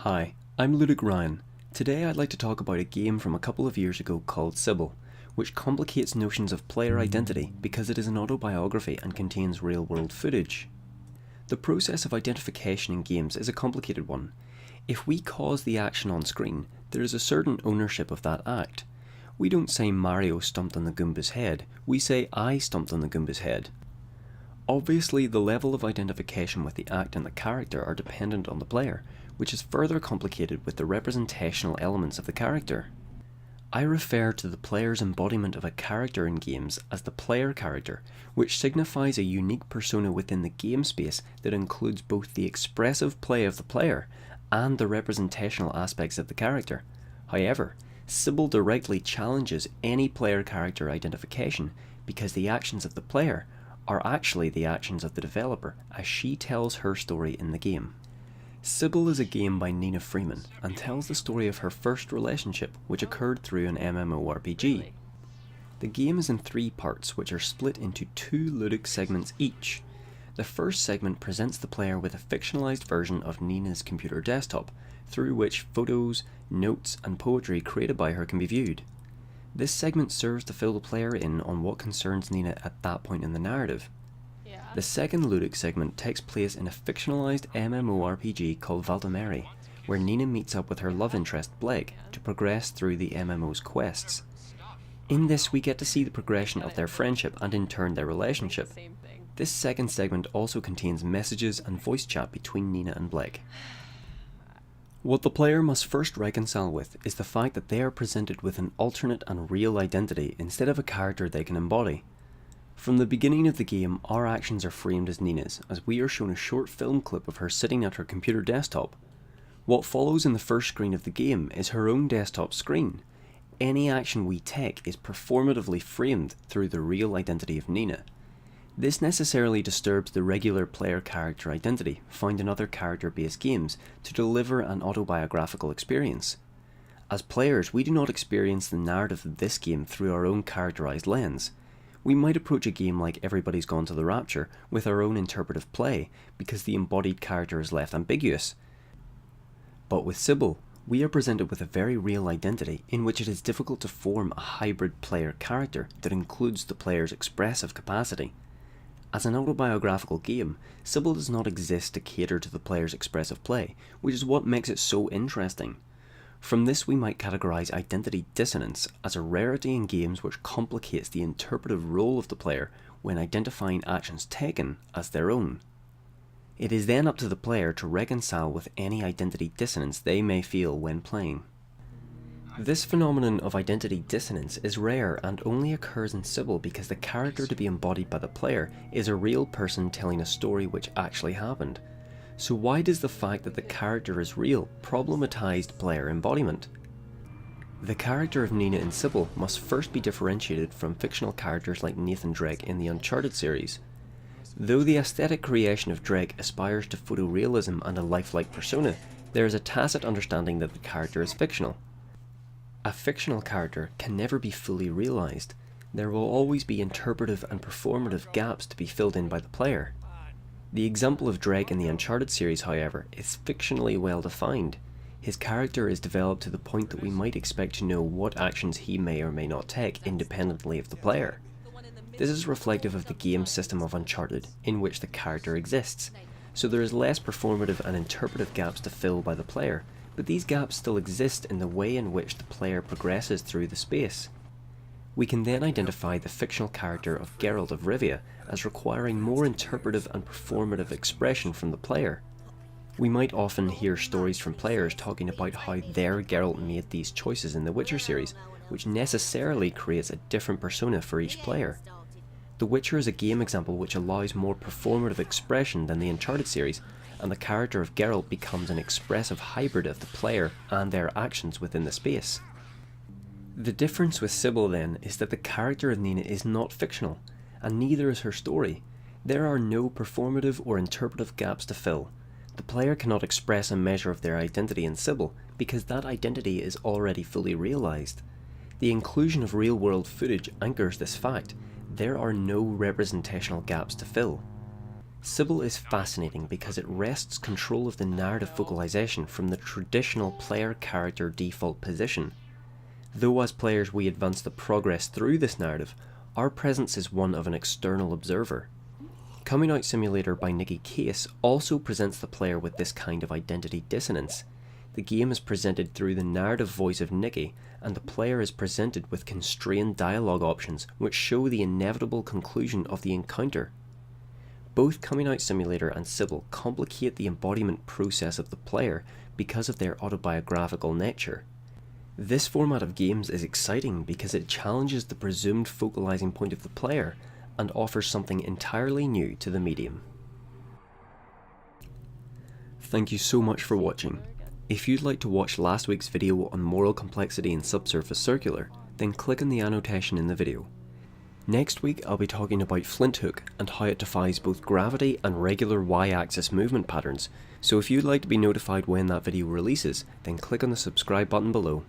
Hi, I'm Ludic Ryan. Today I'd like to talk about a game from a couple of years ago called Cibele, which complicates notions of player identity because it is an autobiography and contains real-world footage. The process of identification in games is a complicated one. If we cause the action on screen, there is a certain ownership of that act. We don't say Mario stomped on the Goomba's head, we say I stomped on the Goomba's head. Obviously, the level of identification with the act and the character are dependent on the player, which is further complicated with the representational elements of the character. I refer to the player's embodiment of a character in games as the player character, which signifies a unique persona within the game space that includes both the expressive play of the player and the representational aspects of the character. However, Cibele directly challenges any player character identification because the actions of the player are actually the actions of the developer as she tells her story in the game. Cibele is a game by Nina Freeman and tells the story of her first relationship, which occurred through an MMORPG. The game is in 3 parts, which are split into 2 ludic segments each. The first segment presents the player with a fictionalized version of Nina's computer desktop, through which photos, notes and poetry created by her can be viewed. This segment serves to fill the player in on what concerns Nina at that point in the narrative. The second ludic segment takes place in a fictionalized MMORPG called Valdomeri, where Nina meets up with her love interest Blake to progress through the MMO's quests. In this we get to see the progression of their friendship and in turn their relationship. This second segment also contains messages and voice chat between Nina and Blake. What the player must first reconcile with is the fact that they are presented with an alternate and real identity instead of a character they can embody. From the beginning of the game, our actions are framed as Nina's, as we are shown a short film clip of her sitting at her computer desktop. What follows in the first screen of the game is her own desktop screen. Any action we take is performatively framed through the real identity of Nina. This necessarily disturbs the regular player character identity found in other character-based games to deliver an autobiographical experience. As players, we do not experience the narrative of this game through our own characterized lens. We might approach a game like Everybody's Gone to the Rapture with our own interpretive play because the embodied character is left ambiguous. But with Cibele, we are presented with a very real identity in which it is difficult to form a hybrid player character that includes the player's expressive capacity. As an autobiographical game, Cibele does not exist to cater to the player's expressive play, which is what makes it so interesting. From this we might categorize identity dissonance as a rarity in games which complicates the interpretive role of the player when identifying actions taken as their own. It is then up to the player to reconcile with any identity dissonance they may feel when playing. This phenomenon of identity dissonance is rare and only occurs in Cibele because the character to be embodied by the player is a real person telling a story which actually happened. So why does the fact that the character is real problematize player embodiment? The character of Nina in Cibele must first be differentiated from fictional characters like Nathan Drake in the Uncharted series. Though the aesthetic creation of Drake aspires to photorealism and a lifelike persona, there is a tacit understanding that the character is fictional. A fictional character can never be fully realised. There will always be interpretive and performative gaps to be filled in by the player. The example of Drake in the Uncharted series, however, is fictionally well defined. His character is developed to the point that we might expect to know what actions he may or may not take independently of the player. This is reflective of the game system of Uncharted, in which the character exists, so there is less performative and interpretive gaps to fill by the player, but these gaps still exist in the way in which the player progresses through the space. We can then identify the fictional character of Geralt of Rivia as requiring more interpretive and performative expression from the player. We might often hear stories from players talking about how their Geralt made these choices in the Witcher series, which necessarily creates a different persona for each player. The Witcher is a game example which allows more performative expression than the Uncharted series, and the character of Geralt becomes an expressive hybrid of the player and their actions within the space. The difference with Cibele then is that the character of Nina is not fictional, and neither is her story. There are no performative or interpretive gaps to fill. The player cannot express a measure of their identity in Cibele because that identity is already fully realised. The inclusion of real-world footage anchors this fact. There are no representational gaps to fill. Cibele is fascinating because it wrests control of the narrative focalization from the traditional player-character default position. Though as players we advance the progress through this narrative, our presence is one of an external observer. Coming Out Simulator by Nicky Case also presents the player with this kind of identity dissonance. The game is presented through the narrative voice of Nicky, and the player is presented with constrained dialogue options which show the inevitable conclusion of the encounter. Both Coming Out Simulator and Cibele complicate the embodiment process of the player because of their autobiographical nature. This format of games is exciting because it challenges the presumed focalizing point of the player and offers something entirely new to the medium. Thank you so much for watching. If you'd like to watch last week's video on moral complexity in Subsurface Circular, then click on the annotation in the video. Next week I'll be talking about Flint Hook and how it defies both gravity and regular y-axis movement patterns, so if you'd like to be notified when that video releases, then click on the subscribe button below.